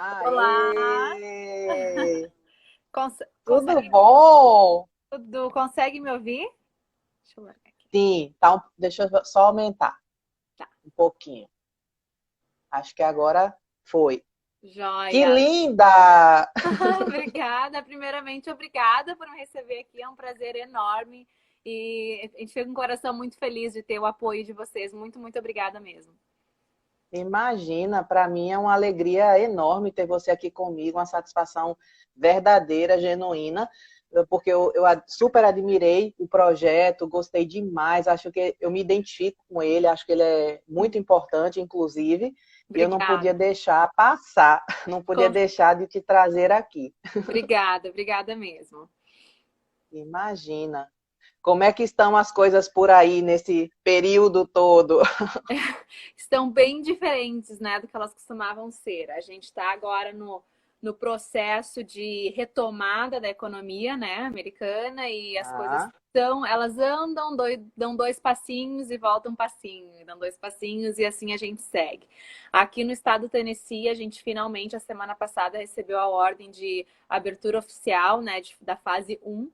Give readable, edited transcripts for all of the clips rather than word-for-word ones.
Olá! Aê! Tudo Consegue, bom? consegue me ouvir? Deixa eu largar aqui. Sim, tá, deixa eu só aumentar Tá. um pouquinho. Acho que agora foi. Que Joia! linda! Obrigada. Primeiramente, obrigada por me receber aqui. É um prazer enorme. E a gente fica com o coração muito feliz de ter o apoio de vocês. Muito, muito obrigada mesmo. Imagina, para mim é uma alegria enorme ter você aqui comigo, uma satisfação verdadeira, genuína, porque eu super admirei o projeto, gostei demais, acho que eu me identifico com ele, acho que ele é muito importante, inclusive, e eu não podia Obrigada. deixar passar, não podia Com- deixar de te trazer aqui. Obrigada, obrigada mesmo. Imagina. Como é que estão as coisas por aí nesse período todo? Estão bem diferentes, né, do que elas costumavam ser. A gente está agora no processo de retomada da economia, né, americana, e as coisas Ah, elas andam, dão dois passinhos e voltam um passinho, e dão dois passinhos e assim a gente segue. Aqui no estado do Tennessee, a gente finalmente, a semana passada, recebeu a ordem de abertura oficial, né, da fase um.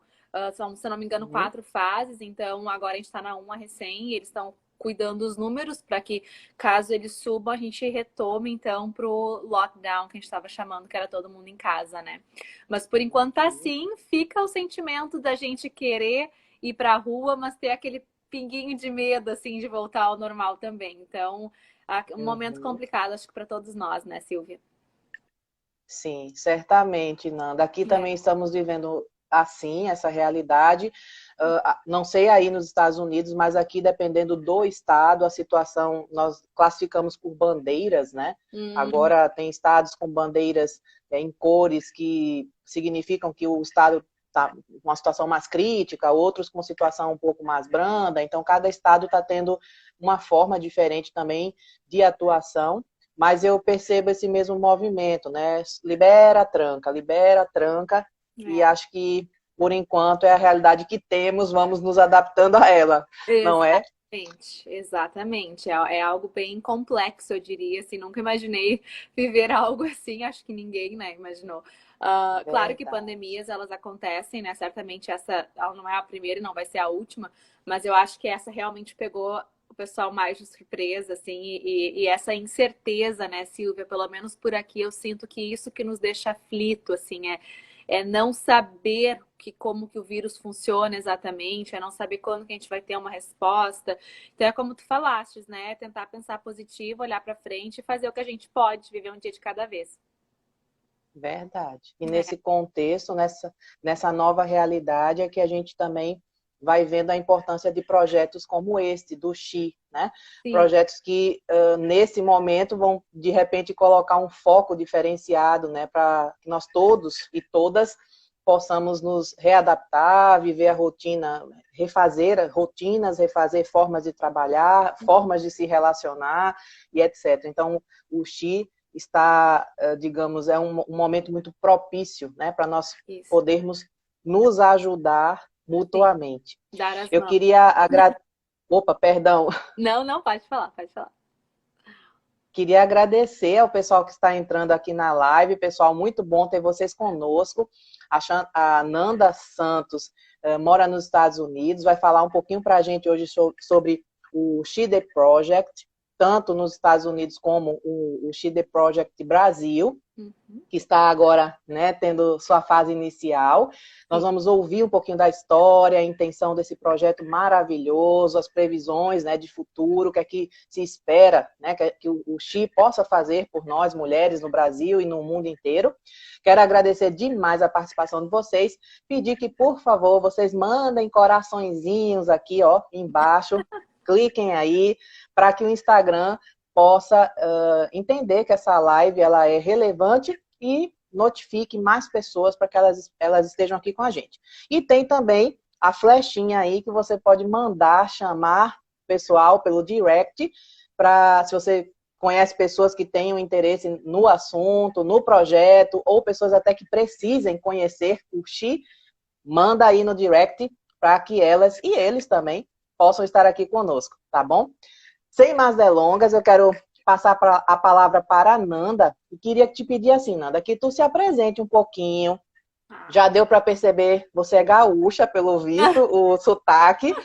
São, se eu não me engano, uhum. 4 fases, então agora a gente está na uma recém, e eles estão cuidando dos números para que, caso eles subam, a gente retome então para o lockdown que a gente estava chamando, que era todo mundo em casa, né? Mas por enquanto tá Uhum. assim, fica o sentimento da gente querer ir para a rua, mas ter aquele pinguinho de medo assim de voltar ao normal também. Então, um momento Uhum. complicado, acho que para todos nós, né, Silvia? Sim, certamente, Nanda. Aqui É. também estamos vivendo assim, essa realidade. Não sei aí nos Estados Unidos, mas aqui, dependendo do estado, a situação, nós classificamos por bandeiras, né? Hum, Agora, tem estados com bandeiras em cores que significam que o estado está com uma situação mais crítica, outros com situação um pouco mais branda. Então, cada estado está tendo uma forma diferente também de atuação, mas eu percebo esse mesmo movimento, né? Libera, tranca, e é. acho que, por enquanto, é a realidade que temos, vamos nos adaptando a ela, não é? Exatamente, exatamente. É algo bem complexo, eu diria. Assim, nunca imaginei viver algo assim. Acho que ninguém, né, imaginou. Claro que Verdade. pandemias elas acontecem, né? Certamente ela não é a primeira e não vai ser a última, mas eu acho que essa realmente pegou o pessoal mais de surpresa, assim, e essa incerteza, né, Silvia? Pelo menos por aqui eu sinto que isso que nos deixa aflito, assim, é não saber como que o vírus funciona exatamente, é não saber quando que a gente vai ter uma resposta. Então é como tu falaste, né? Tentar pensar positivo, olhar para frente e fazer o que a gente pode, viver um dia de cada vez. Verdade. E É, nesse contexto, nessa nova realidade, é que a gente também vai vendo a importância de projetos como este, do Xi, né? sim, Projetos que, nesse momento, vão, de repente, colocar um foco diferenciado, né? Para que nós todos e todas possamos nos readaptar, viver a rotina, refazer rotinas, refazer formas de trabalhar, formas de se relacionar e etc. Então, o Xi está, digamos, é um momento muito propício, né, para nós isso, podermos nos ajudar sim. mutuamente. Dar as Eu mãos. queria agradecer, opa, perdão, Não, não, pode falar, pode falar. queria agradecer ao pessoal que está entrando aqui na live, pessoal, muito bom ter vocês conosco. A Nanda Santos mora nos Estados Unidos, vai falar um pouquinho para a gente hoje sobre o She Project, tanto nos Estados Unidos como o She Project Brasil, Uhum, que está agora, né, tendo sua fase inicial. Nós sim. vamos ouvir um pouquinho da história, a intenção desse projeto maravilhoso, as previsões, né, de futuro, o que é que se espera, né, que o Xi possa fazer por nós, mulheres, no Brasil e no mundo inteiro. Quero agradecer demais a participação de vocês, pedir que, por favor, vocês mandem coraçõezinhos aqui, ó, embaixo, cliquem aí, para que o Instagram possa entender que essa live ela é relevante e notifique mais pessoas para que elas estejam aqui com a gente. E tem também a flechinha aí que você pode mandar, chamar pessoal pelo direct, para se você conhece pessoas que tenham interesse no assunto, no projeto, ou pessoas até que precisem conhecer o Xi, manda aí no direct para que elas e eles também possam estar aqui conosco, tá bom? Sem mais delongas, eu quero passar a palavra para a Nanda, e queria te pedir assim, Nanda, que tu se apresente um pouquinho. Já deu para perceber, você é gaúcha, pelo visto, o sotaque.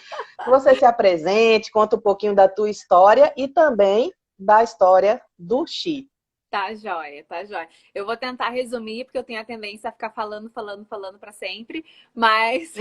Que você se apresente, conta um pouquinho da tua história e também da história do Xi. Tá joia, tá joia. Eu vou tentar resumir, porque eu tenho a tendência a ficar falando para sempre, mas...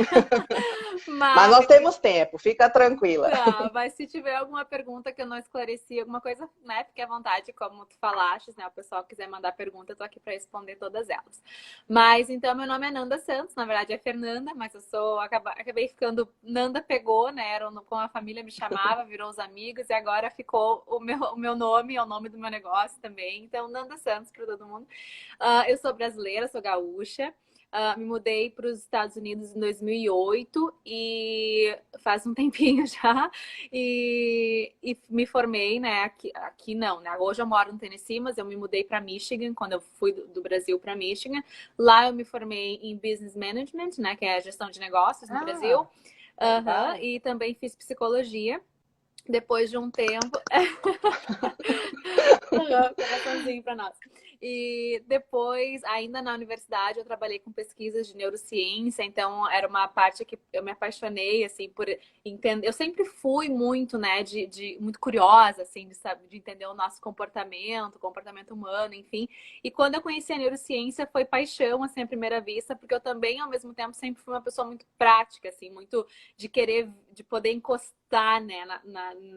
Mas nós mas temos tempo, fica tranquila. Tá, mas se tiver alguma pergunta que eu não esclareci, alguma coisa, né, fique à vontade, como tu falaste, né, o pessoal quiser mandar pergunta, eu tô aqui para responder todas elas. Mas, então, meu nome é Nanda Santos, na verdade é Fernanda, mas eu sou, acabei ficando, Nanda pegou, né, como a família me chamava, virou os amigos, e agora ficou o meu nome, é o nome do meu negócio também, então, Nanda Santos para todo mundo. Eu sou brasileira, sou gaúcha. Me mudei para os Estados Unidos em 2008 e faz um tempinho já. E me formei, né? Aqui não, né? Hoje eu moro no Tennessee, mas eu me mudei para Michigan quando eu fui do Brasil para Michigan. Lá eu me formei em Business Management, né? Que é a gestão de negócios no Brasil. E também fiz psicologia. Depois de um tempo. Coraçãozinho para nós. E depois, ainda na universidade, eu trabalhei com pesquisas de neurociência, então era uma parte que eu me apaixonei, assim, por entender. Eu sempre fui muito, né, muito curiosa, assim, de entender o nosso comportamento humano, enfim. E quando eu conheci a neurociência, foi paixão, assim, à primeira vista, porque eu também, ao mesmo tempo, sempre fui uma pessoa muito prática, assim, muito de querer, de poder encostar, né,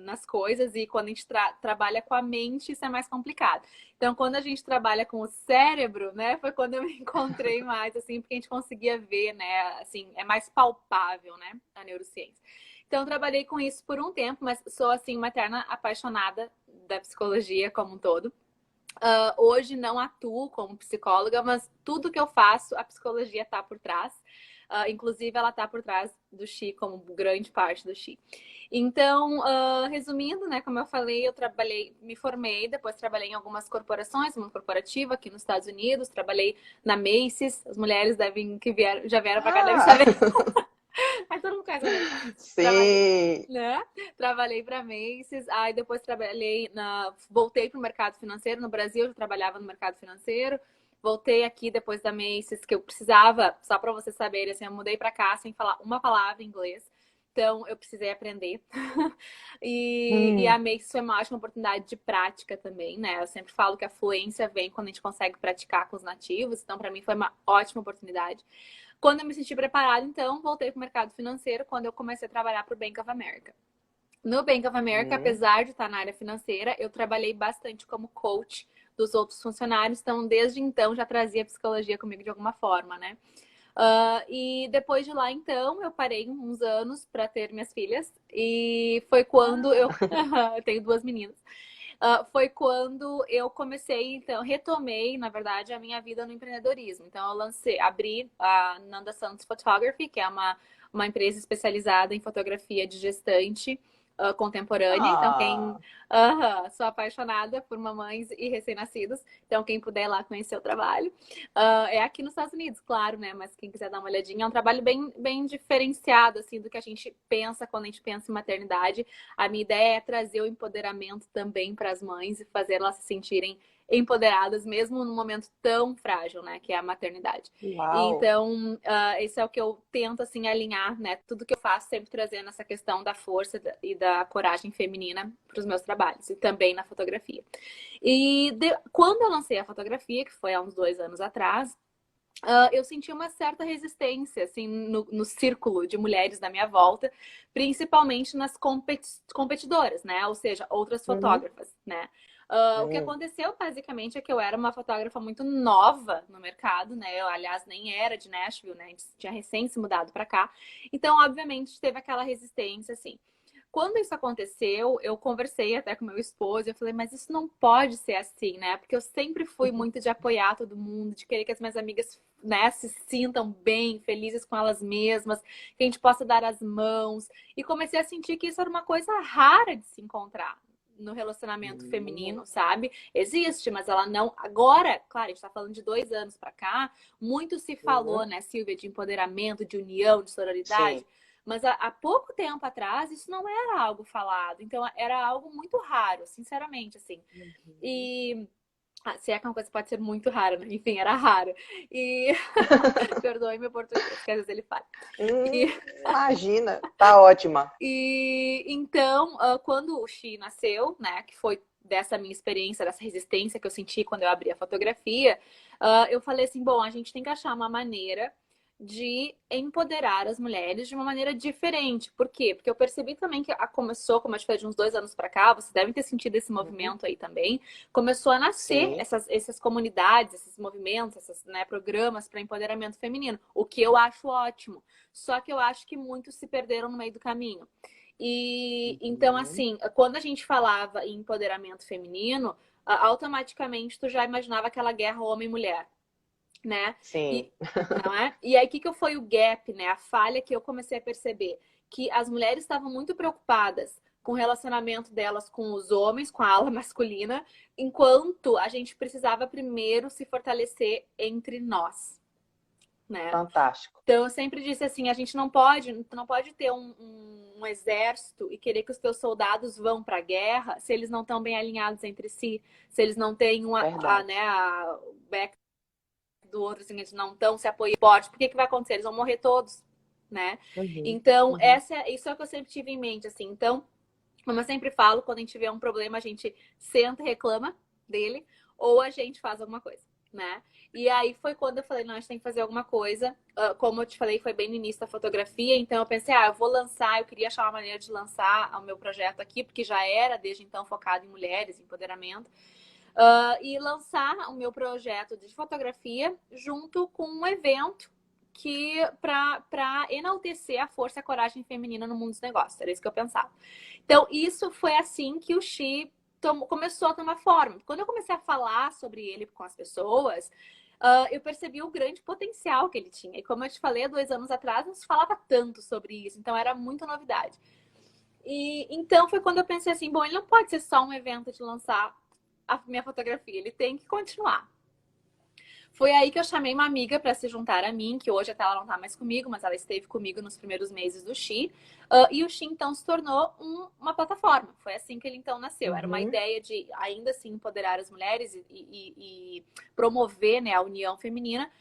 nas coisas. E quando a gente trabalha com a mente, isso é mais complicado. Então, quando a gente trabalha com o cérebro, né, foi quando eu me encontrei mais, assim, porque a gente conseguia ver, né, assim, é mais palpável, né, a neurociência. Então, eu trabalhei com isso por um tempo, mas sou, assim, uma eterna apaixonada da psicologia como um todo. Hoje não atuo como psicóloga, mas tudo que eu faço, a psicologia está por trás. Inclusive, ela está por trás do Xi, como grande parte do Xi. Então, resumindo, né, como eu falei, eu me formei, depois trabalhei em algumas corporações, uma corporativa aqui nos Estados Unidos, trabalhei na Macy's, as mulheres já vieram para cá, devem saber. Aí todo mundo conhece a Macy's. Sim. Né? Trabalhei para Macy's, aí depois voltei para o mercado financeiro no Brasil, eu já trabalhava no mercado financeiro. Voltei aqui depois da Macy's, que eu precisava, só para vocês saberem, assim, eu mudei para cá sem falar uma palavra em inglês. Então, eu precisei aprender. E a Macy's foi uma ótima oportunidade de prática também, né? Eu sempre falo que a fluência vem quando a gente consegue praticar com os nativos. Então, para mim, foi uma ótima oportunidade. Quando eu me senti preparada, então, voltei para o mercado financeiro, quando eu comecei a trabalhar para o Bank of America. No Bank of America, apesar de estar na área financeira, eu trabalhei bastante como coach dos outros funcionários. Então, desde então, já trazia psicologia comigo de alguma forma, né? E depois de lá, então, eu parei uns anos para ter minhas filhas. E foi quando eu tenho 2 meninas. Foi quando eu comecei, então, retomei, na verdade, a minha vida no empreendedorismo. Então, abri a Nanda Santos Photography, que é uma empresa especializada em fotografia de gestante contemporânea. Então, sou apaixonada por mamães e recém-nascidos. Então, quem puder ir lá conhecer o trabalho. É aqui nos Estados Unidos, claro, né? Mas quem quiser dar uma olhadinha, é um trabalho bem, bem diferenciado, assim, do que a gente pensa quando a gente pensa em maternidade. A minha ideia é trazer o empoderamento também para as mães e fazer elas se sentirem empoderadas, mesmo num momento tão frágil, né, que é a maternidade. Uau. Então, esse é o que eu tento, assim, alinhar, né, tudo que eu faço, sempre trazendo essa questão da força e da coragem feminina para os meus trabalhos, e também na fotografia. Quando eu lancei a fotografia, que foi há uns 2 anos atrás, eu senti uma certa resistência, assim, no círculo de mulheres da minha volta, principalmente nas competidoras, né? Ou seja, outras fotógrafas, né? O que aconteceu, basicamente, é que eu era uma fotógrafa muito nova no mercado, né? Eu, aliás, nem era de Nashville, né? A gente tinha recém se mudado para cá. Então, obviamente, teve aquela resistência, assim. Quando isso aconteceu, eu conversei até com meu esposo e eu falei, mas isso não pode ser assim, né? Porque eu sempre fui muito de apoiar todo mundo, de querer que as minhas amigas, né, se sintam bem, felizes com elas mesmas, que a gente possa dar as mãos. E comecei a sentir que isso era uma coisa rara de se encontrar no relacionamento feminino, sabe? Existe, mas ela não... Agora, claro, a gente tá falando de 2 anos pra cá, muito se falou, né, Silvia, de empoderamento, de união, de sororidade. Sim. Mas há pouco tempo atrás, isso não era algo falado. Então, era algo muito raro, sinceramente, assim. E... se é que uma coisa pode ser muito rara, né? Enfim, era raro. E... Perdoe meu português, que às vezes ele fala. E... Imagina, tá ótima. E então, quando o Xi nasceu, né, que foi dessa minha experiência, dessa resistência que eu senti quando eu abri a fotografia, eu falei assim, bom, a gente tem que achar uma maneira de empoderar as mulheres de uma maneira diferente. Por quê? Porque eu percebi também que começou, como eu te falei, de uns 2 anos para cá, vocês devem ter sentido esse movimento aí também, começou a nascer Sim. essas comunidades, esses movimentos, esses, né, programas para empoderamento feminino, o que eu acho ótimo. Só que eu acho que muitos se perderam no meio do caminho. E então, assim, quando a gente falava em empoderamento feminino, automaticamente tu já imaginava aquela guerra homem-mulher, né? Sim. E, não é? E aí, o que foi o gap, né? A falha que eu comecei a perceber? Que as mulheres estavam muito preocupadas com o relacionamento delas com os homens, com a ala masculina, enquanto a gente precisava primeiro se fortalecer entre nós, né? Fantástico. Então, eu sempre disse assim, a gente não pode ter um exército e querer que os teus soldados vão para a guerra se eles não estão bem alinhados entre si, se eles não têm Verdade. o back do outro, assim, eles não estão se apoiando forte. Por que vai acontecer? Eles vão morrer todos, né? Uhum, Então, uhum. isso é o que eu sempre tive em mente, assim. Então, como eu sempre falo, quando a gente vê um problema, a gente senta e reclama dele, ou a gente faz alguma coisa, né? E aí foi quando eu falei, não, a gente tem que fazer alguma coisa. Como eu te falei, foi bem no início da fotografia, então eu pensei, eu vou lançar, eu queria achar uma maneira de lançar o meu projeto aqui, porque já era desde então focado em mulheres, empoderamento. E lançar o meu projeto de fotografia junto com um evento que para enaltecer a força e a coragem feminina no mundo dos negócios. Era isso que eu pensava. Então, isso foi assim que o Xi começou a tomar forma. Quando eu comecei a falar sobre ele com as pessoas, eu percebi o grande potencial que ele tinha. E como eu te falei, há 2 anos atrás, não se falava tanto sobre isso. Então, era muita novidade. E então foi quando eu pensei assim, bom, ele não pode ser só um evento de lançar a minha fotografia, ele tem que continuar. Foi aí que eu chamei uma amiga para se juntar a mim, que hoje até ela não tá mais comigo, mas ela esteve comigo nos primeiros meses do Xi. E o Xi, então, se tornou uma plataforma. Foi assim que ele, então, nasceu. Era uma Uhum. ideia de, ainda assim, empoderar as mulheres e promover, né, a união feminina.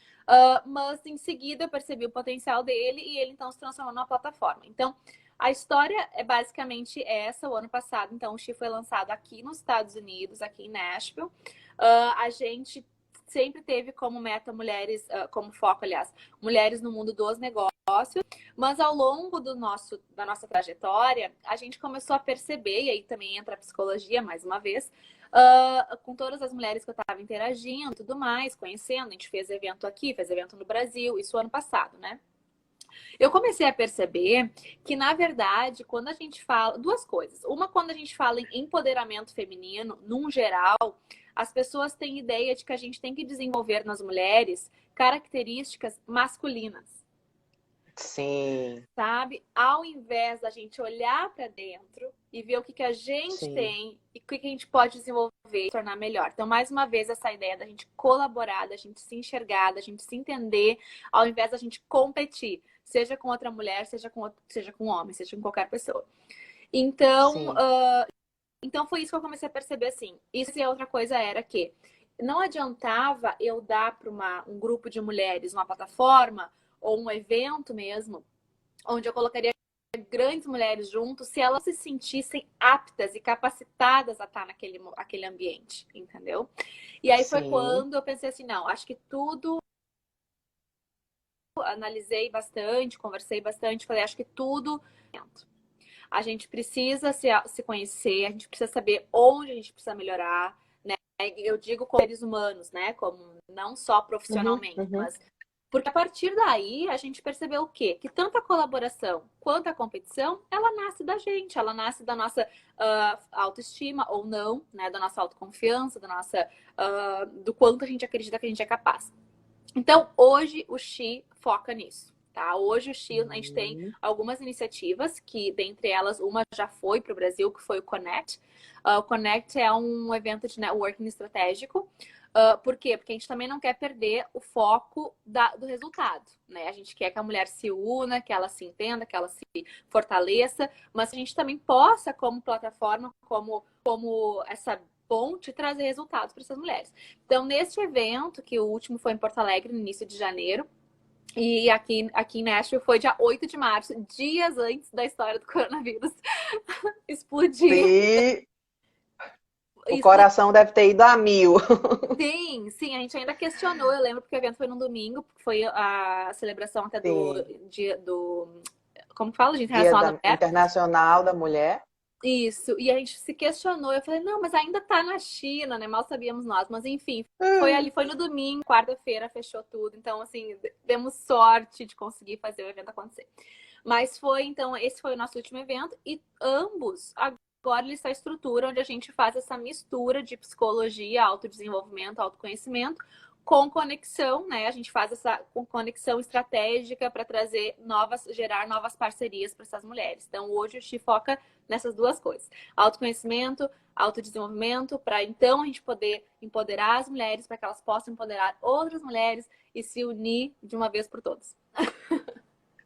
Mas, em seguida, eu percebi o potencial dele e ele, então, se transformou numa plataforma. Então, a história é basicamente essa. O ano passado, então, o Xi foi lançado aqui nos Estados Unidos, aqui em Nashville. A gente sempre teve como meta mulheres, como foco, aliás, mulheres no mundo dos negócios, mas ao longo da nossa trajetória, a gente começou a perceber, e aí também entra a psicologia, mais uma vez, com todas as mulheres que eu estava interagindo e tudo mais, conhecendo, a gente fez evento aqui, fez evento no Brasil, isso ano passado, né? Eu comecei a perceber que, na verdade, quando a gente fala... Duas coisas. Uma, quando a gente fala em empoderamento feminino, num geral, as pessoas têm ideia de que a gente tem que desenvolver nas mulheres características masculinas, Sim, sabe? Ao invés da gente olhar para dentro e ver o que a gente sim, tem e o que a gente pode desenvolver e tornar melhor. Então, mais uma vez, essa ideia da gente colaborar, da gente se enxergar, da gente se entender, ao invés da gente competir, seja com outra mulher, seja com um homem, seja com qualquer pessoa. Então, sim. então foi isso que eu comecei a perceber assim. Isso e a outra coisa era que não adiantava eu dar para um grupo de mulheres uma plataforma ou um evento mesmo, onde eu colocaria grandes mulheres juntos, se elas se sentissem aptas e capacitadas a estar aquele ambiente, entendeu? E aí foi Sim. quando eu pensei assim, não, acho que tudo, analisei bastante, conversei bastante, falei, acho que tudo a gente precisa se conhecer, a gente precisa saber onde a gente precisa melhorar, né? Eu digo como seres humanos, né? Como não só Uhum, profissionalmente, uhum. mas porque a partir daí a gente percebeu o quê? Que tanto a colaboração quanto a competição, ela nasce da gente, ela nasce da nossa autoestima ou não, né? Da nossa autoconfiança, do quanto a gente acredita que a gente é capaz. Então, hoje o Xi foca nisso. tá? Hoje o Xi, a gente tem algumas iniciativas, que dentre elas uma já foi para o Brasil, que foi o Connect. O Connect é um evento de networking estratégico. Por quê? Porque a gente também não quer perder o foco do resultado, né? A gente quer que a mulher se una, que ela se entenda, que ela se fortaleça, mas a gente também possa, como plataforma, como essa ponte, trazer resultados para essas mulheres. Então, neste evento, que o último foi em Porto Alegre, no início de janeiro, e aqui em Nashville foi dia 8 de março, dias antes da história do coronavírus explodir. Sim, o Explodir. coração deve ter ido a mil. Sim, a gente ainda questionou, eu lembro, porque o evento foi no domingo, foi a celebração até do Sim, dia do. Como fala? Dia Dia Internacional da Mulher. Internacional da Mulher. Isso, e a gente se questionou. Eu falei, não, mas ainda tá na China, né? Mal sabíamos nós, mas enfim, foi Hum, ali, foi no domingo, quarta-feira, fechou tudo. Então, assim, demos sorte de conseguir fazer o evento acontecer. Mas foi, então, esse foi o nosso último evento, e ambos agora eles estão estrutura onde a gente faz essa mistura de psicologia, autodesenvolvimento, autoconhecimento, com conexão, né? A gente faz essa conexão estratégica para gerar novas parcerias para essas mulheres. Então, hoje a gente foca nessas duas coisas: autoconhecimento, autodesenvolvimento, para então a gente poder empoderar as mulheres, para que elas possam empoderar outras mulheres e se unir de uma vez por todas.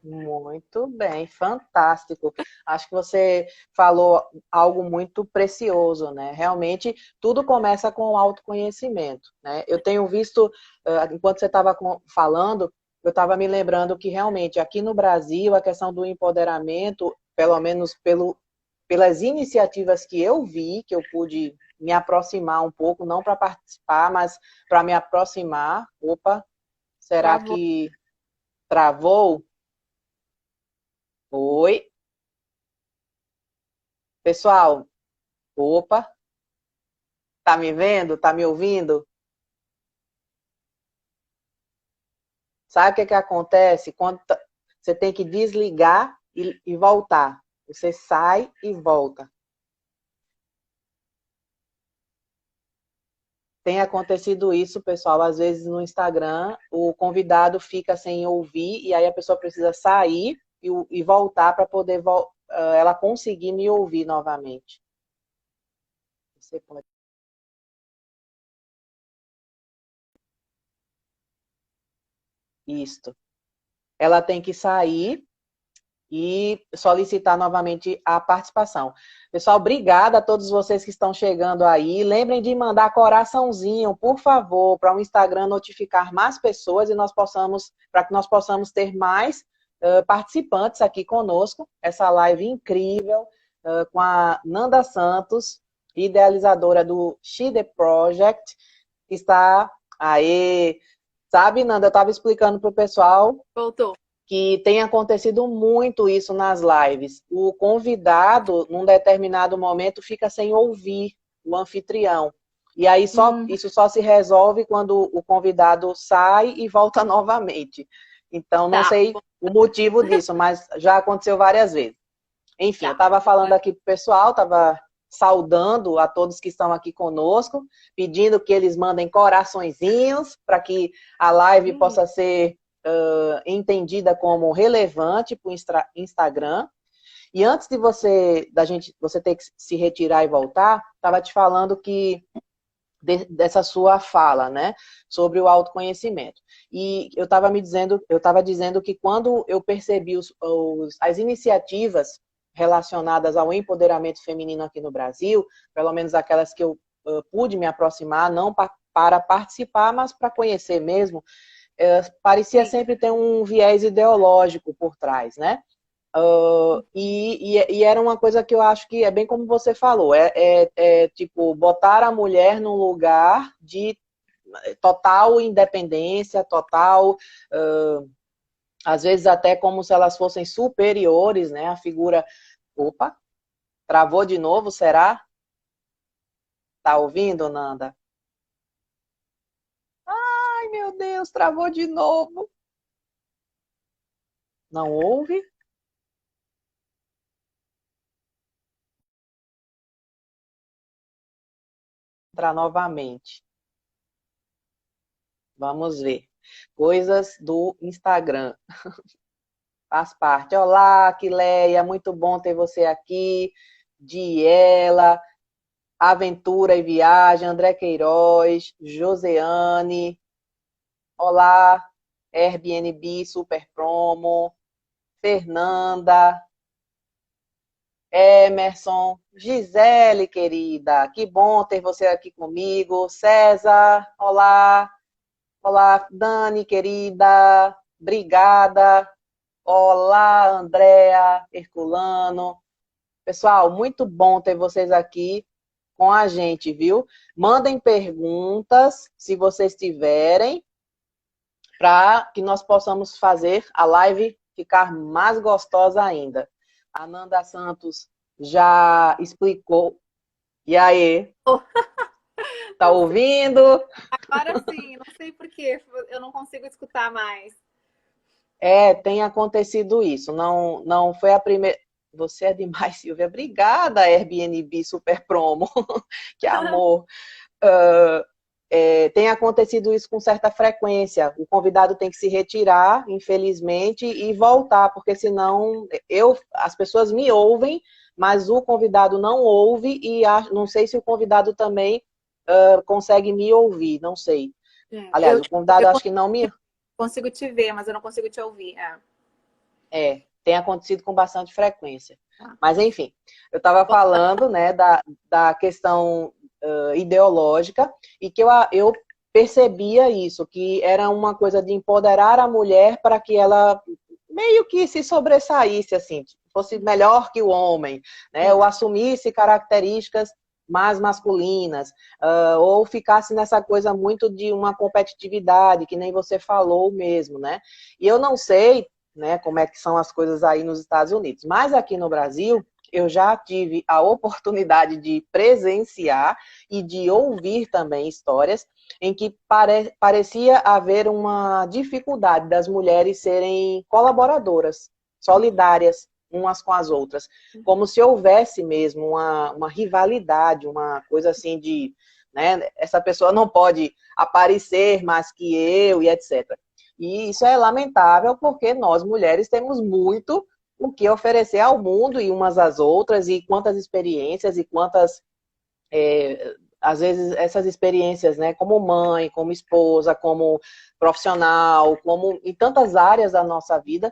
muito bem, fantástico. Acho que você falou algo muito precioso, né? Realmente, tudo começa com o autoconhecimento, né? Eu tenho visto, enquanto você estava falando, eu estava me lembrando que realmente aqui no Brasil a questão do empoderamento, pelo menos pelas iniciativas que eu vi, que eu pude me aproximar um pouco, não para participar, mas para me aproximar. Opa, será Travou. que travou? Oi, pessoal. Opa, tá me vendo? Tá me ouvindo? Sabe o que que acontece? Quando você tem que desligar e voltar. Você sai e volta. Tem acontecido isso, pessoal, às vezes no Instagram, o convidado fica sem ouvir e aí a pessoa precisa sair e voltar para poder ela conseguir me ouvir novamente. Você pode. Isto. Ela tem que sair e solicitar novamente a participação. Pessoal, obrigada a todos vocês que estão chegando aí. Lembrem de mandar coraçãozinho, por favor, para o Instagram notificar mais pessoas e para que nós possamos ter mais participantes aqui conosco. Essa live incrível com a Nanda Santos, idealizadora do She The Project, que está aí. Sabe, Nanda, eu estava explicando para o pessoal Voltou. que tem acontecido muito isso nas lives. O convidado, num determinado momento, fica sem ouvir o anfitrião. E aí isso só se resolve quando o convidado sai e volta novamente. Então, não Tá, sei o motivo disso, mas já aconteceu várias vezes. Enfim, eu tá. estava falando aqui para o pessoal, estava saudando a todos que estão aqui conosco, pedindo que eles mandem coraçõezinhos para que a live possa ser entendida como relevante para o Instagram. E antes de você ter que se retirar e voltar, estava te falando que dessa sua fala, né, sobre o autoconhecimento. E eu estava dizendo que quando eu percebi as iniciativas relacionadas ao empoderamento feminino aqui no Brasil, pelo menos aquelas que eu pude me aproximar, não para participar, mas para conhecer mesmo, parecia Sim. sempre ter um viés ideológico por trás, né? E era uma coisa que eu acho que é bem como você falou, tipo botar a mulher num lugar de total independência, total, às vezes até como se elas fossem superiores, né? A figura, opa, travou de novo, será? Tá ouvindo, Nanda? Ai, meu Deus, travou de novo. Não ouve? Entrar novamente. Vamos ver. Coisas do Instagram. Faz parte. Olá, Quileia, muito bom ter você aqui. Diela, Aventura e Viagem, André Queiroz, Joseane. Olá, Airbnb Super Promo, Fernanda, Emerson, Gisele, querida, que bom ter você aqui comigo. César, olá. Olá, Dani, querida, obrigada. Olá, Andréa, Herculano. Pessoal, muito bom ter vocês aqui com a gente, viu? Mandem perguntas, se vocês tiverem, para que nós possamos fazer a live ficar mais gostosa ainda. A Nanda Santos já explicou. E aí? Oh, Tá não sei, ouvindo? agora sim, não sei por quê, eu não consigo escutar mais. É, tem acontecido isso. Não, não foi a primeira. Você é demais, Silvia. Obrigada, Airbnb Super Promo. Que amor. Tem acontecido isso com certa frequência. O convidado tem que se retirar, infelizmente, e voltar, porque senão as pessoas me ouvem, mas o convidado não ouve e não sei se o convidado também consegue me ouvir, não sei. É, Aliás, o convidado eu acho que não me. consigo te ver, mas eu não consigo te ouvir. Tem acontecido com bastante frequência. Tá. Mas, enfim, eu estava falando, né, da questão ideológica e que eu percebia isso, que era uma coisa de empoderar a mulher para que ela meio que se sobressaísse, assim, fosse melhor que o homem, né, ou assumisse características mais masculinas, ou ficasse nessa coisa muito de uma competitividade, que nem você falou mesmo, né? E eu não sei, né, como é que são as coisas aí nos Estados Unidos. Mas aqui no Brasil, eu já tive a oportunidade de presenciar e de ouvir também histórias em que parecia haver uma dificuldade das mulheres serem colaboradoras, solidárias umas com as outras, como se houvesse mesmo uma rivalidade, uma coisa assim de, né, essa pessoa não pode aparecer mais que eu e etc. E isso é lamentável porque nós, mulheres, temos muito o que oferecer ao mundo e umas às outras, e quantas experiências e quantas, às vezes, essas experiências, né, como mãe, como esposa, como profissional, como em tantas áreas da nossa vida,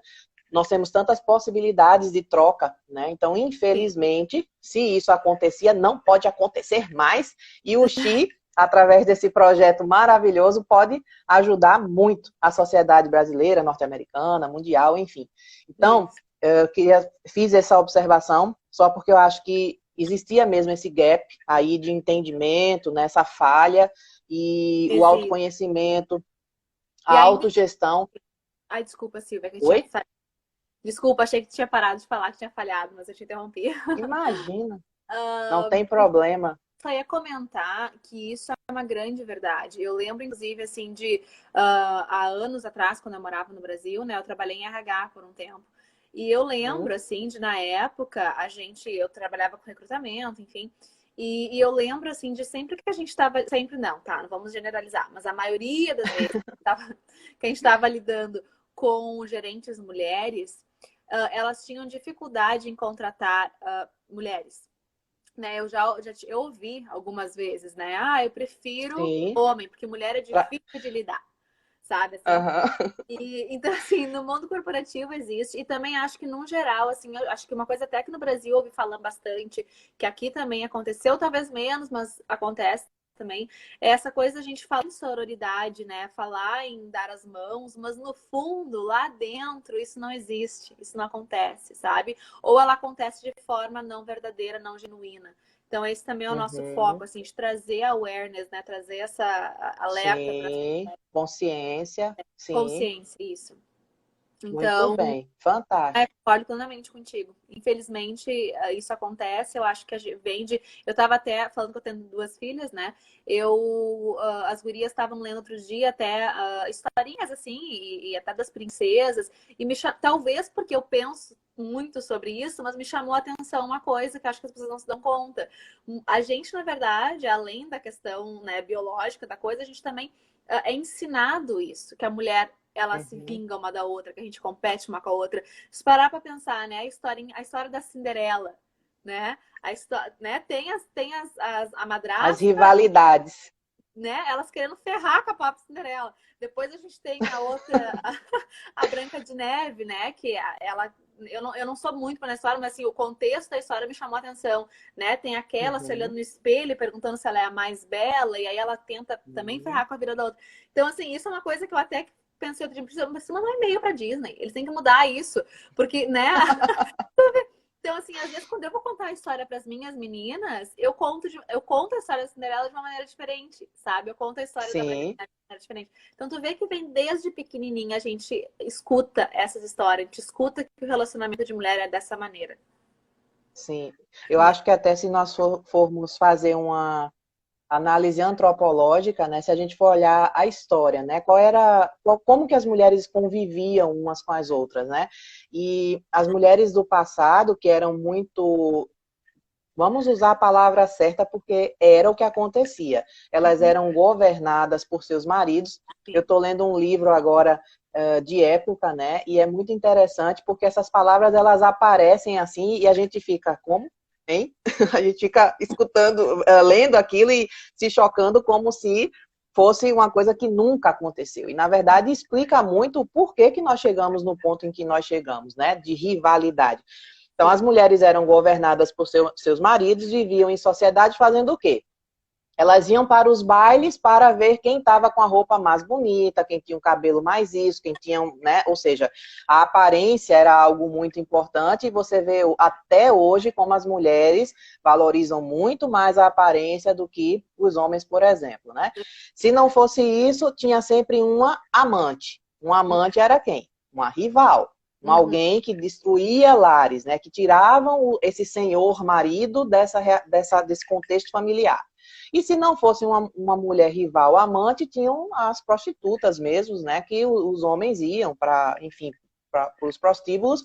nós temos tantas possibilidades de troca, né? Então, Sim. infelizmente, se isso acontecia, não pode acontecer mais, e o Xi, através desse projeto maravilhoso, pode ajudar muito a sociedade brasileira, norte-americana, mundial, enfim. Então, fiz essa observação só porque eu acho que existia mesmo esse gap aí de entendimento, né, essa falha, e o Existe. autoconhecimento, E a ainda. autogestão. Ai, desculpa, Silvia, que eu tinha. Oi? Desculpa, achei que tinha parado de falar que tinha falhado, mas eu te interrompi. Imagina, não tem problema. Só ia comentar que isso é uma grande verdade. Eu lembro, inclusive, assim, de há anos atrás, quando eu morava no Brasil, né? Eu trabalhei em RH por um tempo. E eu lembro, assim, de na época, eu trabalhava com recrutamento, enfim. E eu lembro, assim, de sempre que a gente estava, sempre não, tá? Não vamos generalizar, mas a maioria das vezes que a gente estava lidando com gerentes mulheres, elas tinham dificuldade em contratar mulheres, né? Eu ouvi algumas vezes, né? Ah, eu prefiro Sim. homem, porque mulher é difícil de lidar, sabe? Assim, Uhum. então, assim, no mundo corporativo existe, e também acho que, no geral, assim, eu acho que uma coisa até que no Brasil eu ouvi falando bastante, que aqui também aconteceu, talvez menos, mas acontece também, é essa coisa da gente falar em sororidade, né? Falar em dar as mãos, mas no fundo, lá dentro, isso não existe, isso não acontece, sabe? Ou ela acontece de forma não verdadeira, não genuína. Então, esse também é o nosso Uhum. foco, assim, de trazer awareness, né? Trazer essa alerta para Sim. Consciência. Sim. consciência, isso. Muito Então, bem. Fantástico. concordo plenamente contigo. Infelizmente, isso acontece. Eu acho que vem de. Eu estava até falando que eu tenho duas filhas, né? As gurias estavam lendo outro dia até historinhas assim, e até das princesas. Talvez porque eu penso muito sobre isso, mas me chamou a atenção uma coisa que acho que as pessoas não se dão conta. A gente, na verdade, além da questão, né, biológica da coisa, a gente também é ensinado isso, que a mulher elas se Uhum. vingam uma da outra, que a gente compete uma com a outra. Se parar pra pensar, né? A história da Cinderela, né? A história, né? A As madrasta, rivalidades. né? Elas querendo ferrar com a própria Cinderela. Depois a gente tem a outra, a Branca de Neve, né? Que ela. Eu não sou muito para a história, mas assim, o contexto da história me chamou a atenção, né? Tem aquela se olhando Uhum. no espelho, perguntando se ela é a mais bela, e aí ela tenta também Uhum. ferrar com a vida da outra. Então, assim, isso é uma coisa que eu até pensei outro dia, mas isso não é e-mail para Disney. Eles têm que mudar isso, porque, né? Então, assim, às vezes, quando eu vou contar a história para as minhas meninas, eu conto a história da Cinderela de uma maneira diferente, sabe? Eu conto a história da Branca de Sim, Neve de uma maneira diferente. Então, tu vê que vem desde pequenininha, a gente escuta essas histórias, a gente escuta que o relacionamento de mulher é dessa maneira, sim. Eu né? acho que até se nós formos fazer uma análise antropológica, né, se a gente for olhar a história, né, como que as mulheres conviviam umas com as outras, né? E as mulheres do passado, que eram muito, vamos usar a palavra certa porque era o que acontecia. Elas Uhum, eram governadas por seus maridos. Eu sim. estou lendo um livro agora de época, né? E é muito interessante porque essas palavras elas aparecem assim e a gente fica como? Hein? A gente fica escutando, lendo aquilo e se chocando como se fosse uma coisa que nunca aconteceu. E, na verdade, explica muito o porquê que nós chegamos no ponto em que nós chegamos, né? De rivalidade. Então, as Sim. mulheres eram governadas por seus maridos, viviam em sociedade fazendo o quê? Elas iam para os bailes para ver quem estava com a roupa mais bonita, quem tinha o cabelo mais isso, quem tinha, né? Ou seja, a aparência era algo muito importante e você vê até hoje como as mulheres valorizam muito mais a aparência do que os homens, por exemplo, né? Se não fosse isso, tinha sempre uma amante. Um amante era quem? Uma rival. Um Uhum. alguém que destruía lares, né? Que tiravam esse senhor marido desse contexto familiar. E se não fosse uma mulher rival amante, tinham as prostitutas mesmo, né? Que os homens iam para, enfim, para os prostíbulos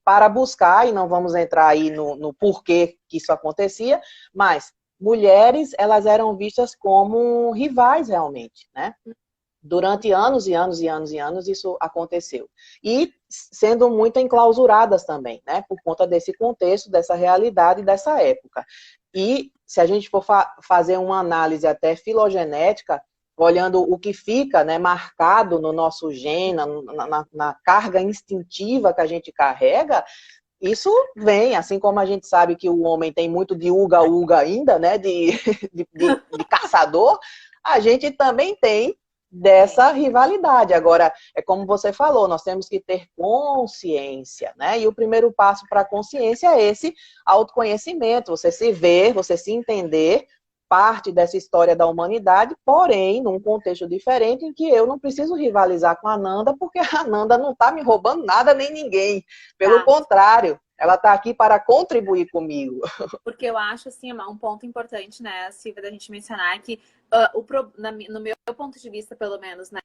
para buscar, e não vamos entrar aí no porquê que isso acontecia, mas mulheres, elas eram vistas como rivais realmente, né? Durante anos e anos e anos e anos isso aconteceu. E sendo muito enclausuradas também, né? Por conta desse contexto, dessa realidade, dessa época. E se a gente for fazer uma análise até filogenética, olhando o que fica, né, marcado no nosso gene, na carga instintiva que a gente carrega, isso vem, assim como a gente sabe que o homem tem muito de uga-uga ainda, né, de caçador, a gente também tem Tem. dessa rivalidade. Agora, é como você falou, nós temos que ter consciência, né? E o primeiro passo para a consciência é esse autoconhecimento, você se ver, você se entender, parte dessa história da humanidade, porém, num contexto diferente em que eu não preciso rivalizar com a Nanda, porque a Nanda não está me roubando nada nem ninguém. Pelo Tá. contrário, ela está aqui para contribuir comigo. Porque eu acho, assim, um ponto importante, né, Silvia, da gente mencionar que no meu ponto de vista, pelo menos, né,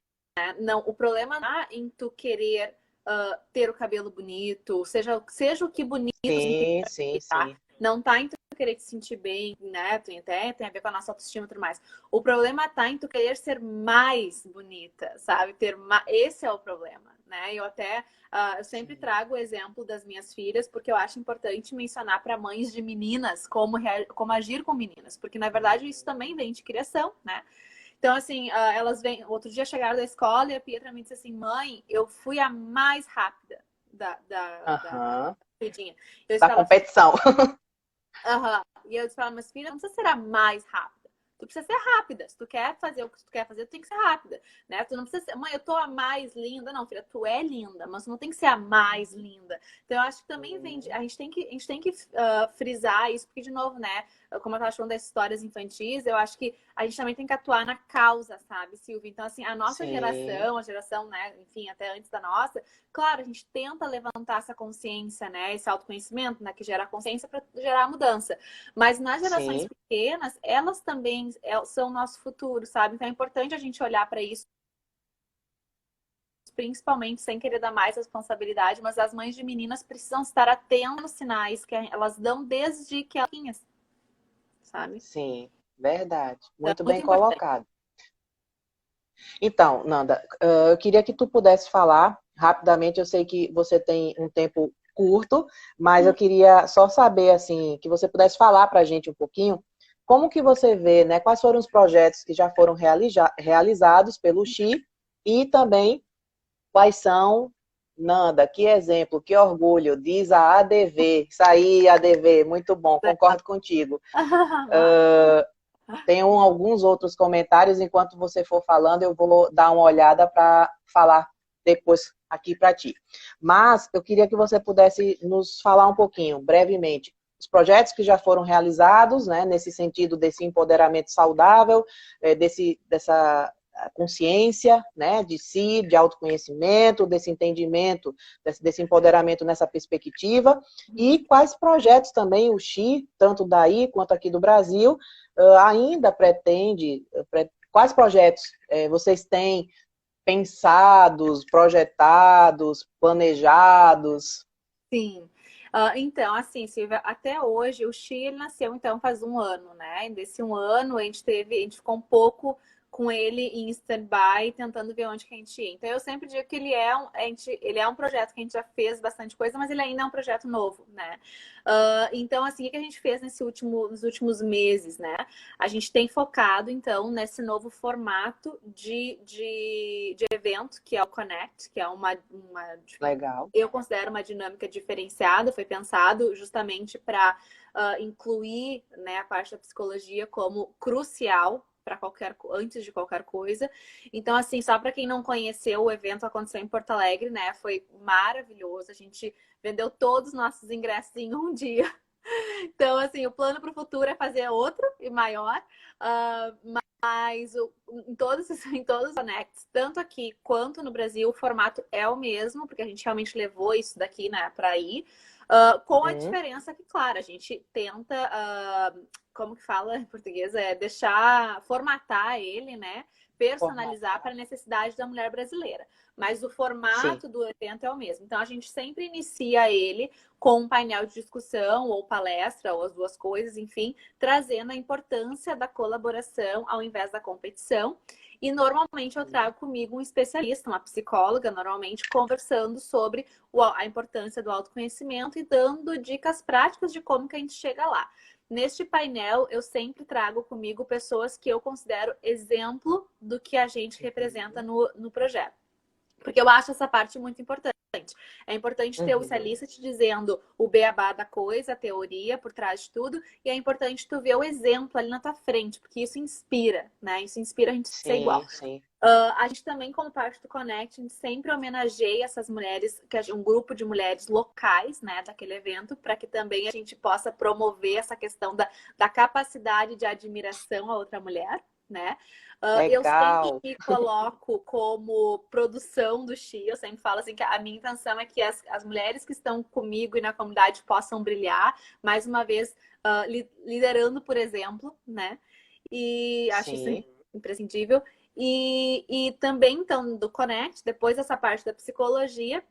não, o problema não é em tu querer ter o cabelo bonito, seja o que bonito significa, Sim, sim, tá? sim. Não tá em tu querer te sentir bem, né? Tem a ver com a nossa autoestima e tudo mais. O problema tá em tu querer ser mais bonita, sabe? Esse é o problema, né? Eu sempre Sim, trago o exemplo das minhas filhas, porque eu acho importante mencionar para mães de meninas como agir com meninas, porque na verdade isso também vem de criação, né? Então, assim, elas vêm. Outro dia chegaram da escola e a Pietra me disse assim: mãe, eu fui a mais rápida da aham. corridinha. Eu disse Da pra ela, competição. aham. E eu disse pra ela, mas filha, não precisa ser a mais rápida. Tu precisa ser rápida. Se tu quer fazer o que tu quer fazer, tu tem que ser rápida, né? Tu não precisa ser, mãe, eu tô a mais linda. Não, filha, tu é linda, mas tu não tem que ser a mais linda. Então, eu acho que também vem a gente tem que frisar isso, porque, de novo, né? Como eu tava falando das histórias infantis, eu acho que a gente também tem que atuar na causa, sabe, Silvia? Então, assim, a nossa Sim, geração, a geração, né, enfim, até antes da nossa, claro, a gente tenta levantar essa consciência, né, esse autoconhecimento, né, que gera consciência para gerar a mudança. Mas nas gerações sim, pequenas, elas também são o nosso futuro, sabe? Então é importante a gente olhar para isso, principalmente sem querer dar mais responsabilidade, mas as mães de meninas precisam estar atentas aos sinais que elas dão desde que elas, sabe? sim. Verdade. Então é Muito bem muito importante. colocado. Então, Nanda, eu queria que tu pudesse falar rapidamente. Eu sei que você tem um tempo curto, mas eu queria só saber, assim, que você pudesse falar para a gente um pouquinho como que você vê, né? Quais foram os projetos que já foram realizados pelo Xi e também quais são, Nanda, que exemplo, que orgulho, diz a ADV. Isso aí, ADV, muito bom, concordo contigo. Tem alguns outros comentários, enquanto você for falando, eu vou dar uma olhada para falar depois aqui para ti. Mas eu queria que você pudesse nos falar um pouquinho, brevemente, os projetos que já foram realizados, né, nesse sentido desse empoderamento saudável, dessa consciência, né, de si, de autoconhecimento, desse entendimento, desse empoderamento nessa perspectiva, e quais projetos também o Xi, tanto daí quanto aqui do Brasil, ainda pretende, quais projetos vocês têm pensados, projetados, planejados? Sim. Então, assim, Silvia, até hoje o Chile nasceu, então, faz um ano, né? Desse um ano, a gente ficou um pouco com ele em stand-by, tentando ver onde que a gente ia. Então, eu sempre digo que ele é um projeto que a gente já fez bastante coisa, mas ele ainda é um projeto novo, né? Então, assim, o que a gente fez nos últimos meses, né? A gente tem focado, então, nesse novo formato de evento, que é o Connect, que é Legal. eu considero uma dinâmica diferenciada, foi pensado justamente para incluir, né, a parte da psicologia como crucial para antes de qualquer coisa. Então, assim, só para quem não conheceu, o evento aconteceu em Porto Alegre, né? Foi maravilhoso. A gente vendeu todos os nossos ingressos em um dia. Então, assim, o plano para o futuro é fazer outro e maior. Mas em todos os Connects, tanto aqui quanto no Brasil, o formato é o mesmo, porque a gente realmente levou isso daqui, né, para aí. Com a diferença que, claro, a gente tenta, como que fala em português? Formatar ele, né? Personalizar para a necessidade da mulher brasileira. Mas o Sim. formato do evento é o mesmo. Então, a gente sempre inicia ele com um painel de discussão ou palestra, ou as duas coisas, enfim, trazendo a importância da colaboração ao invés da competição. E normalmente eu trago comigo um especialista, uma psicóloga, normalmente conversando sobre a importância do autoconhecimento e dando dicas práticas de como que a gente chega lá. Neste painel, eu sempre trago comigo pessoas que eu considero exemplo do que a gente representa no projeto. Porque eu acho essa parte muito importante. É importante ter o especialista te dizendo o beabá da coisa, a teoria por trás de tudo, e é importante tu ver o exemplo ali na tua frente, porque isso inspira, né? Isso inspira a gente a ser igual. Sim. A gente também, como parte do Connect, a gente sempre homenageia essas mulheres, um grupo de mulheres locais, né, daquele evento, para que também a gente possa promover essa questão da capacidade de admiração a outra mulher, né? Eu sempre Legal. me coloco como produção do Xi, eu sempre falo assim que a minha intenção é que as mulheres que estão comigo e na comunidade possam brilhar, mais uma vez, liderando, por exemplo, né? E acho isso Sim. imprescindível. E também, então, do Connect, depois dessa parte da psicologia,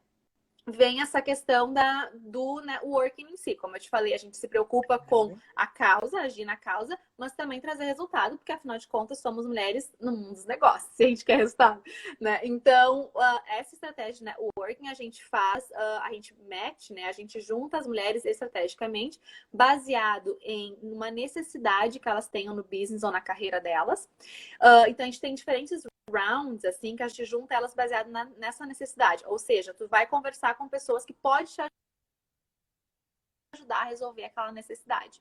vem essa questão do networking em si. Como eu te falei, a gente se preocupa com a causa, agir na causa, mas também trazer resultado, porque afinal de contas somos mulheres no mundo dos negócios, se a gente quer resultado, né? Então, essa estratégia de networking a gente faz, a gente match, né? A gente junta as mulheres estrategicamente, baseado em uma necessidade que elas tenham no business ou na carreira delas. Então, a gente tem diferentes rounds, assim, que a gente junta elas baseado nessa necessidade. Ou seja, tu vai conversar com pessoas que podem te ajudar a resolver aquela necessidade.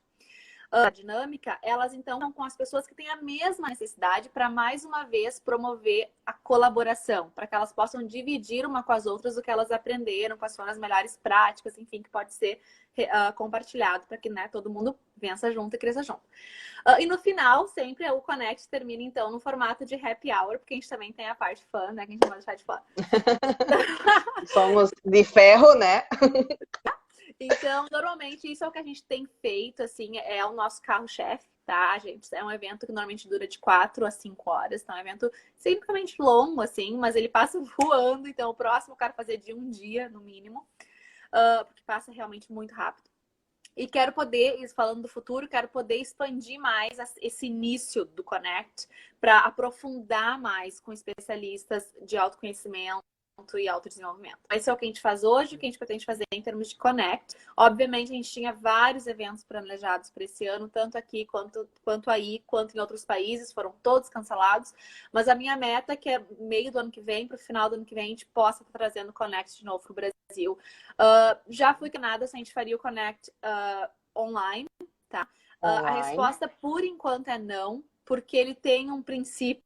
A dinâmica, elas então estão com as pessoas que têm a mesma necessidade para mais uma vez promover a colaboração, para que elas possam dividir uma com as outras o que elas aprenderam, quais foram as melhores práticas, enfim, que pode ser compartilhado para que, né, todo mundo vença junto e cresça junto. E no final, sempre o Connect termina então no formato de happy hour, porque a gente também tem a parte fã, né, que a gente não pode deixar de fora. Somos de ferro, né? Então, normalmente, isso é o que a gente tem feito, assim, é o nosso carro-chefe, tá, gente? É um evento que normalmente dura de 4 a 5 horas, então é um evento simplesmente longo, assim, mas ele passa voando, então o próximo eu quero fazer de um dia, no mínimo, porque passa realmente muito rápido. E quero poder, falando do futuro, quero poder expandir mais esse início do Connect para aprofundar mais com especialistas de autoconhecimento e autodesenvolvimento. Esse é o que a gente faz hoje, o que a gente pretende fazer em termos de Connect. Obviamente, a gente tinha vários eventos planejados para esse ano, tanto aqui quanto aí, quanto em outros países, foram todos cancelados. Mas a minha meta é que é meio do ano que vem, para o final do ano que vem, a gente possa estar trazendo o Connect de novo para o Brasil. Já fui questionada se a gente faria o Connect online, tá? A resposta, por enquanto, é não, porque ele tem um princípio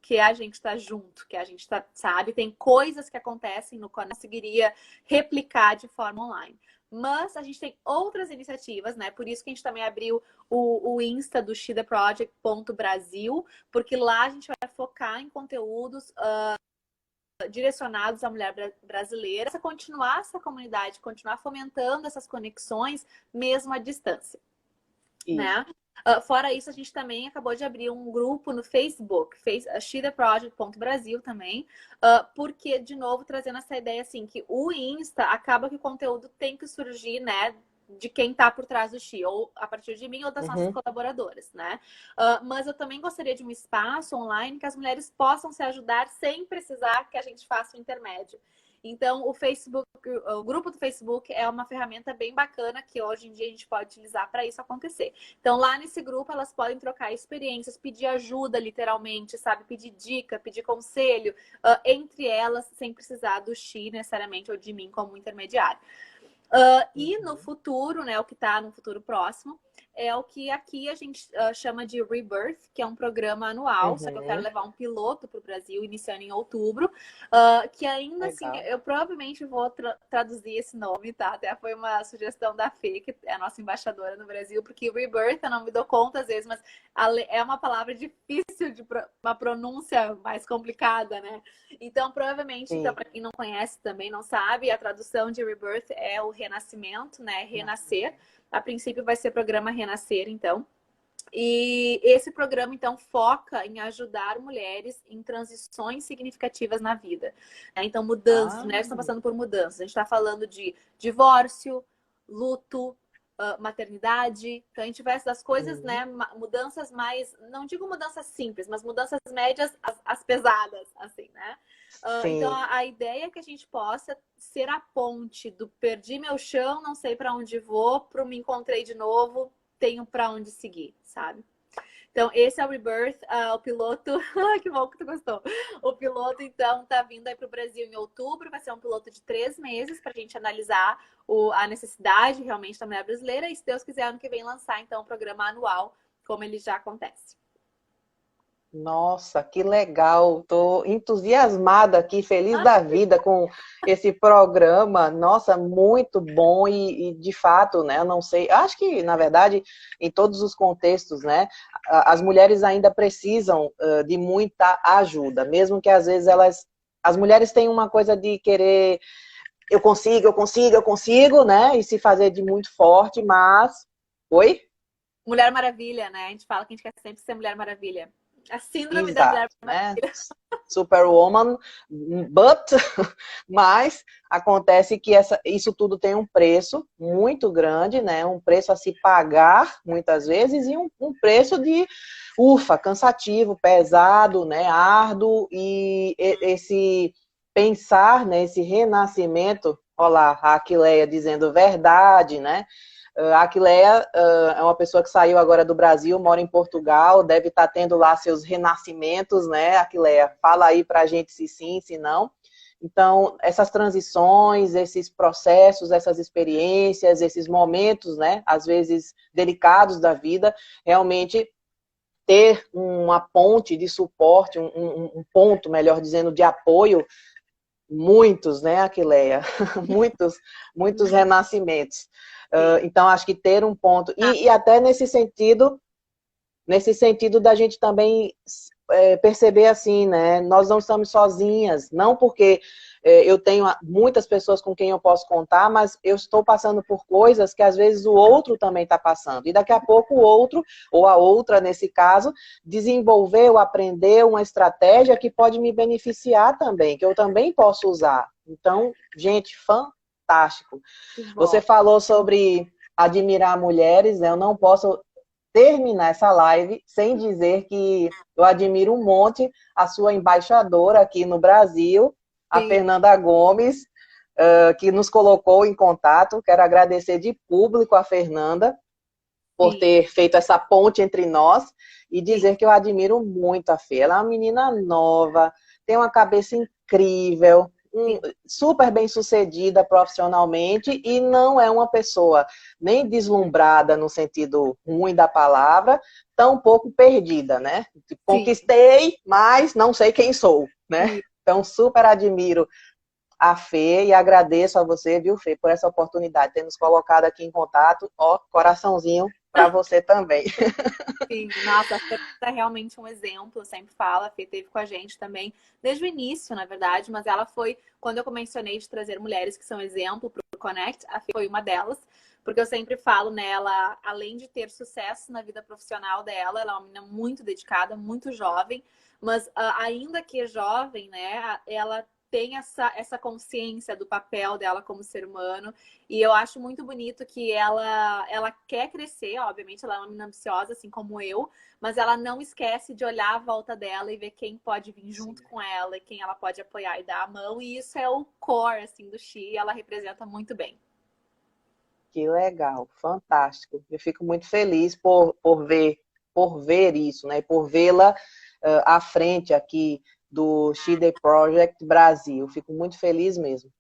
que a gente está junto, que a gente tá, sabe, tem coisas que acontecem no Connect que conseguiria replicar de forma online. Mas a gente tem outras iniciativas, né? Por isso que a gente também abriu o Insta do shetheproject.brasil, porque lá a gente vai focar em conteúdos direcionados à mulher brasileira, para continuar essa comunidade, continuar fomentando essas conexões, mesmo à distância. Né? Fora isso, a gente também acabou de abrir um grupo no Facebook, shetheproject.brasil também, porque, de novo, trazendo essa ideia assim, que o Insta acaba que o conteúdo tem que surgir, né, de quem está por trás do She, ou a partir de mim ou das nossas colaboradoras, né? Mas eu também gostaria de um espaço online que as mulheres possam se ajudar sem precisar que a gente faça o intermédio. Então, o grupo do Facebook é uma ferramenta bem bacana que hoje em dia a gente pode utilizar para isso acontecer. Então, lá nesse grupo, elas podem trocar experiências, pedir ajuda, literalmente, sabe? Pedir dica, pedir conselho, entre elas, sem precisar do She necessariamente ou de mim como intermediário. E no futuro, né, o que está no futuro próximo, é o que aqui a gente chama de Rebirth, que é um programa anual, só que eu quero levar um piloto para o Brasil, iniciando em outubro, que ainda assim, eu provavelmente vou traduzir esse nome, tá? Até foi uma sugestão da Fê, que é a nossa embaixadora no Brasil, porque Rebirth, eu não me dou conta às vezes, mas é uma palavra difícil, uma pronúncia mais complicada, né? Então, provavelmente, então, para quem não conhece também, não sabe, a tradução de Rebirth é o renascimento, né? Renascer. A princípio vai ser programa Renascer, então. E esse programa, então, foca em ajudar mulheres em transições significativas na vida. Então, mudanças, mulheres estão passando por mudanças. A gente está falando de divórcio, luto, maternidade. Então, a gente vai das coisas, né? Mudanças mais, não digo mudanças simples, mas mudanças médias, as pesadas, assim, né? Então, a ideia é que a gente possa ser a ponte do perdi meu chão, não sei para onde vou, pro me encontrei de novo, tenho para onde seguir, sabe? Então, esse é o Rebirth, o piloto... que bom que tu gostou! O piloto, então, tá vindo aí pro Brasil em outubro, vai ser um piloto de 3 meses pra gente analisar a necessidade realmente da mulher brasileira e, se Deus quiser, ano que vem lançar, então, o programa anual, como ele já acontece. Nossa, que legal! Estou entusiasmada aqui, feliz da vida com esse programa. Nossa, muito bom e de fato, né? Eu não sei, acho que na verdade em todos os contextos, né? As mulheres ainda precisam de muita ajuda, mesmo que às vezes as mulheres têm uma coisa de querer, eu consigo, né? E se fazer de muito forte, mas, oi? Mulher Maravilha, né? A gente fala que a gente quer sempre ser Mulher Maravilha. A síndrome da Mulher Maravilha. Né? Superwoman, mas acontece que isso tudo tem um preço muito grande, né? Um preço a se pagar, muitas vezes, e um preço de, cansativo, pesado, né? Árduo, e esse pensar, né? Esse renascimento, olha lá, a Aquileia dizendo verdade, né? A Aquileia é uma pessoa que saiu agora do Brasil, mora em Portugal, deve estar tendo lá seus renascimentos, né, Aquileia? Fala aí pra gente se sim, se não. Então, essas transições, esses processos, essas experiências, esses momentos, né, às vezes delicados da vida, realmente ter uma ponte de suporte, um ponto, melhor dizendo, de apoio, muitos, né, Aquileia? muitos renascimentos. Então, acho que ter um ponto, e até nesse sentido da gente também perceber assim, né, nós não estamos sozinhas, não porque eu tenho muitas pessoas com quem eu posso contar, mas eu estou passando por coisas que às vezes o outro também está passando, e daqui a pouco o outro, ou a outra nesse caso, desenvolveu, aprendeu uma estratégia que pode me beneficiar também, que eu também posso usar. Então, gente, fantástico. Você falou sobre admirar mulheres, né? Eu não posso terminar essa live sem dizer que eu admiro um monte a sua embaixadora aqui no Brasil, a Sim, Fernanda Gomes, que nos colocou em contato. Quero agradecer de público a Fernanda por sim, ter feito essa ponte entre nós e sim, dizer que eu admiro muito a Fê. Ela é uma menina nova, tem uma cabeça incrível, sim, super bem sucedida profissionalmente e não é uma pessoa nem deslumbrada no sentido ruim da palavra, tão pouco perdida, né? sim, Conquistei, mas não sei quem sou, né? sim. Então, super admiro a Fê e agradeço a você, viu, Fê, por essa oportunidade, de ter nos colocado aqui em contato. Ó, coraçãozinho para você também. Sim, nossa, a Fê é realmente um exemplo, eu sempre falo, a Fê esteve com a gente também, desde o início, na verdade, mas ela foi, quando eu mencionei de trazer mulheres que são exemplo para o Connect, a Fê foi uma delas, porque eu sempre falo nela, além de ter sucesso na vida profissional dela, ela é uma menina muito dedicada, muito jovem, mas ainda que jovem, né, ela tem essa consciência do papel dela como ser humano, e eu acho muito bonito que ela quer crescer, obviamente ela é uma menina ambiciosa, assim como eu, mas ela não esquece de olhar à volta dela e ver quem pode vir junto com ela e quem ela pode apoiar e dar a mão. E isso é o core, assim, do Xi, e ela representa muito bem. Que legal, fantástico. Eu fico muito feliz por ver isso, né? Por vê-la à frente aqui do She Project Brasil. Fico muito feliz mesmo.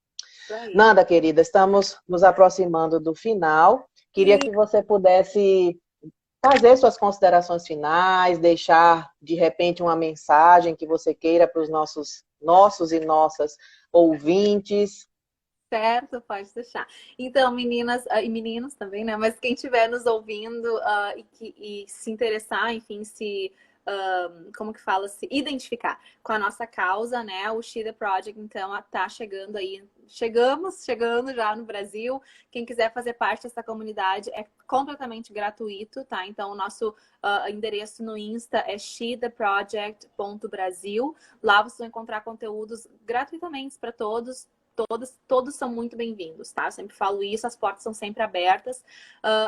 Isso aí. Nanda, querida, estamos nos aproximando do final. Queria E que você pudesse fazer suas considerações finais, deixar de repente uma mensagem que você queira para os nossos e nossas ouvintes. certo, pode deixar. Então, meninas e meninos também, né? Mas quem estiver nos ouvindo e se interessar, enfim, como que fala, se identificar com a nossa causa, né? O She The Project, então, tá chegando aí. Chegando já no Brasil. Quem quiser fazer parte dessa comunidade é completamente gratuito, tá? Então, o nosso endereço no Insta é shetheproject.brasil. Lá vocês vão encontrar conteúdos gratuitamente para todos. Todos são muito bem-vindos, tá? Eu sempre falo isso, as portas são sempre abertas.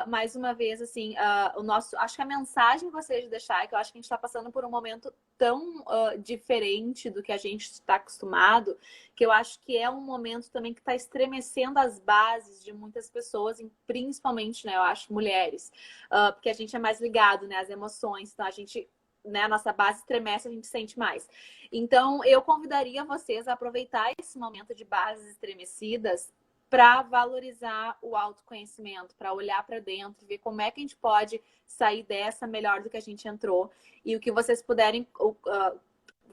Mais uma vez, assim, acho que a mensagem que eu gostaria de deixar é que eu acho que a gente está passando por um momento tão diferente do que a gente está acostumado, que eu acho que é um momento também que está estremecendo as bases de muitas pessoas, principalmente, né, eu acho, mulheres, porque a gente é mais ligado, né, às emoções, então a gente, né, a nossa base estremece, a gente sente mais. Então, eu convidaria vocês a aproveitar esse momento de bases estremecidas para valorizar o autoconhecimento, para olhar para dentro, ver como é que a gente pode sair dessa melhor do que a gente entrou. E o que vocês puderem, o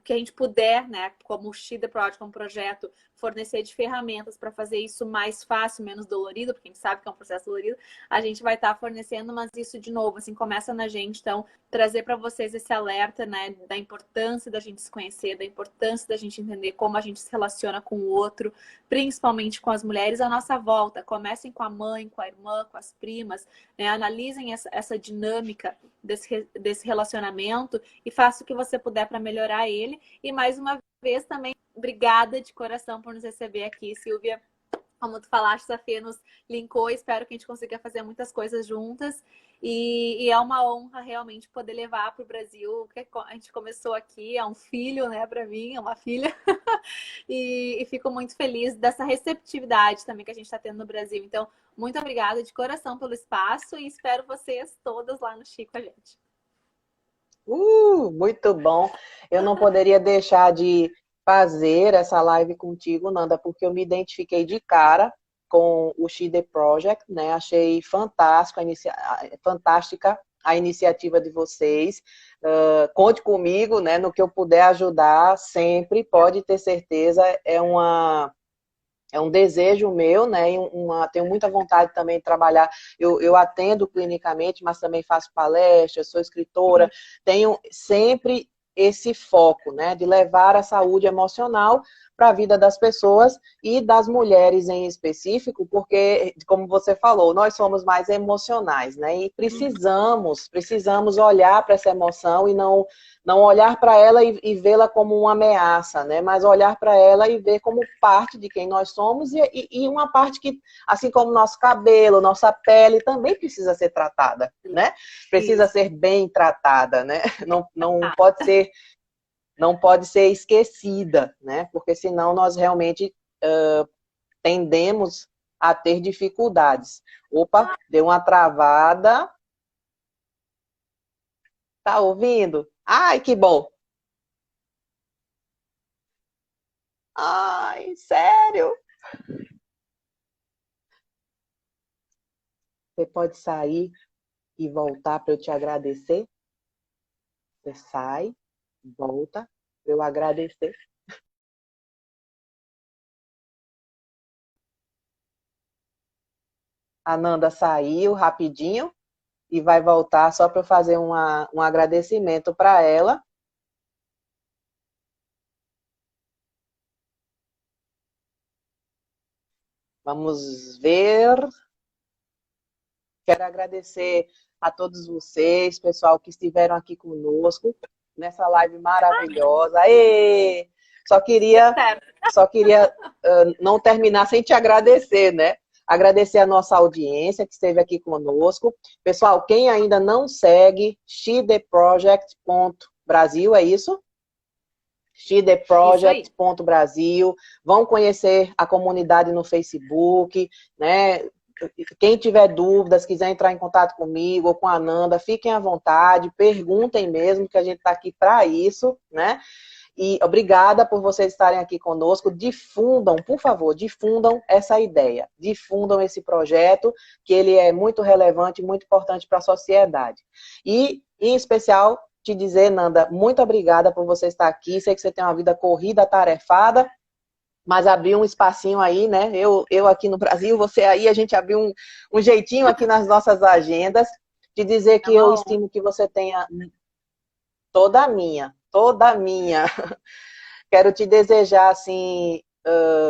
que a gente puder, né, como o She The Project, como projeto, fornecer de ferramentas para fazer isso mais fácil, menos dolorido, porque a gente sabe que é um processo dolorido, a gente vai estar fornecendo, mas isso de novo, assim, começa na gente, então, trazer para vocês esse alerta, né, da importância da gente se conhecer, da importância da gente entender como a gente se relaciona com o outro, principalmente com as mulheres à nossa volta. Comecem com a mãe, com a irmã, com as primas, né, analisem essa dinâmica desse relacionamento e faça o que você puder para melhorar ele. E mais uma vez também, obrigada de coração por nos receber aqui, Silvia. Como tu falaste, a Fê nos linkou, espero que a gente consiga fazer muitas coisas juntas. E é uma honra realmente poder levar para o Brasil, que a gente começou aqui, é um filho, né, para mim, é uma filha. E fico muito feliz dessa receptividade também que a gente está tendo no Brasil. Então, muito obrigada de coração pelo espaço e espero vocês todas lá no Chico com a gente. Muito bom. Eu não poderia deixar de fazer essa live contigo, Nanda, porque eu me identifiquei de cara com o She The Project, né? Achei fantástica a iniciativa de vocês. Conte comigo, né? No que eu puder ajudar, sempre, pode ter certeza, é um desejo meu, né? Tenho muita vontade também de trabalhar. Eu atendo clinicamente, mas também faço palestras, sou escritora. Tenho sempre esse foco, né, de levar a saúde emocional para a vida das pessoas e das mulheres em específico, porque, como você falou, nós somos mais emocionais, né, e precisamos olhar para essa emoção e não olhar para ela e vê-la como uma ameaça, né, mas olhar para ela e ver como parte de quem nós somos e uma parte que, assim como nosso cabelo, nossa pele, também precisa ser tratada, né, precisa ser bem tratada, né, não pode ser esquecida, né? Porque senão nós realmente tendemos a ter dificuldades. Opa, deu uma travada. Tá ouvindo? Ai, que bom. Ai, sério? Você pode sair e voltar para eu te agradecer? Você sai, volta, para eu agradecer. A Nanda saiu rapidinho e vai voltar só para eu fazer um agradecimento para ela. Vamos ver. Quero agradecer a todos vocês, pessoal, que estiveram aqui conosco nessa live maravilhosa. Aê! Só queria não terminar sem te agradecer, né? Agradecer a nossa audiência que esteve aqui conosco. Pessoal, quem ainda não segue, shetheproject.brasil, é isso? shetheproject.brasil. Vão conhecer a comunidade no Facebook, né? Quem tiver dúvidas, quiser entrar em contato comigo ou com a Nanda, fiquem à vontade, perguntem mesmo, que a gente está aqui para isso, né? E obrigada por vocês estarem aqui conosco. Difundam, por favor, difundam essa ideia, difundam esse projeto, que ele é muito relevante, muito importante para a sociedade. E, em especial, te dizer, Nanda, muito obrigada por você estar aqui. Sei que você tem uma vida corrida, tarefada, mas abriu um espacinho aí, né? Eu aqui no Brasil, você aí, a gente abriu um jeitinho aqui nas nossas agendas, de dizer que eu estimo que você tenha toda a minha. Quero te desejar, assim,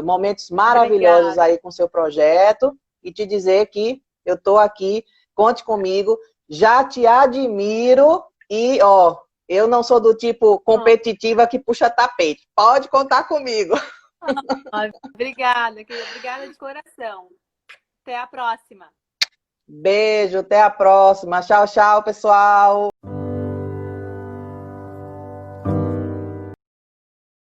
momentos maravilhosos aí com o seu projeto e te dizer que eu estou aqui, conte comigo, já te admiro e, ó, eu não sou do tipo competitiva que puxa tapete. Pode contar comigo. Obrigada, querida. Obrigada de coração. Até a próxima. Beijo, até a próxima. Tchau, tchau, pessoal.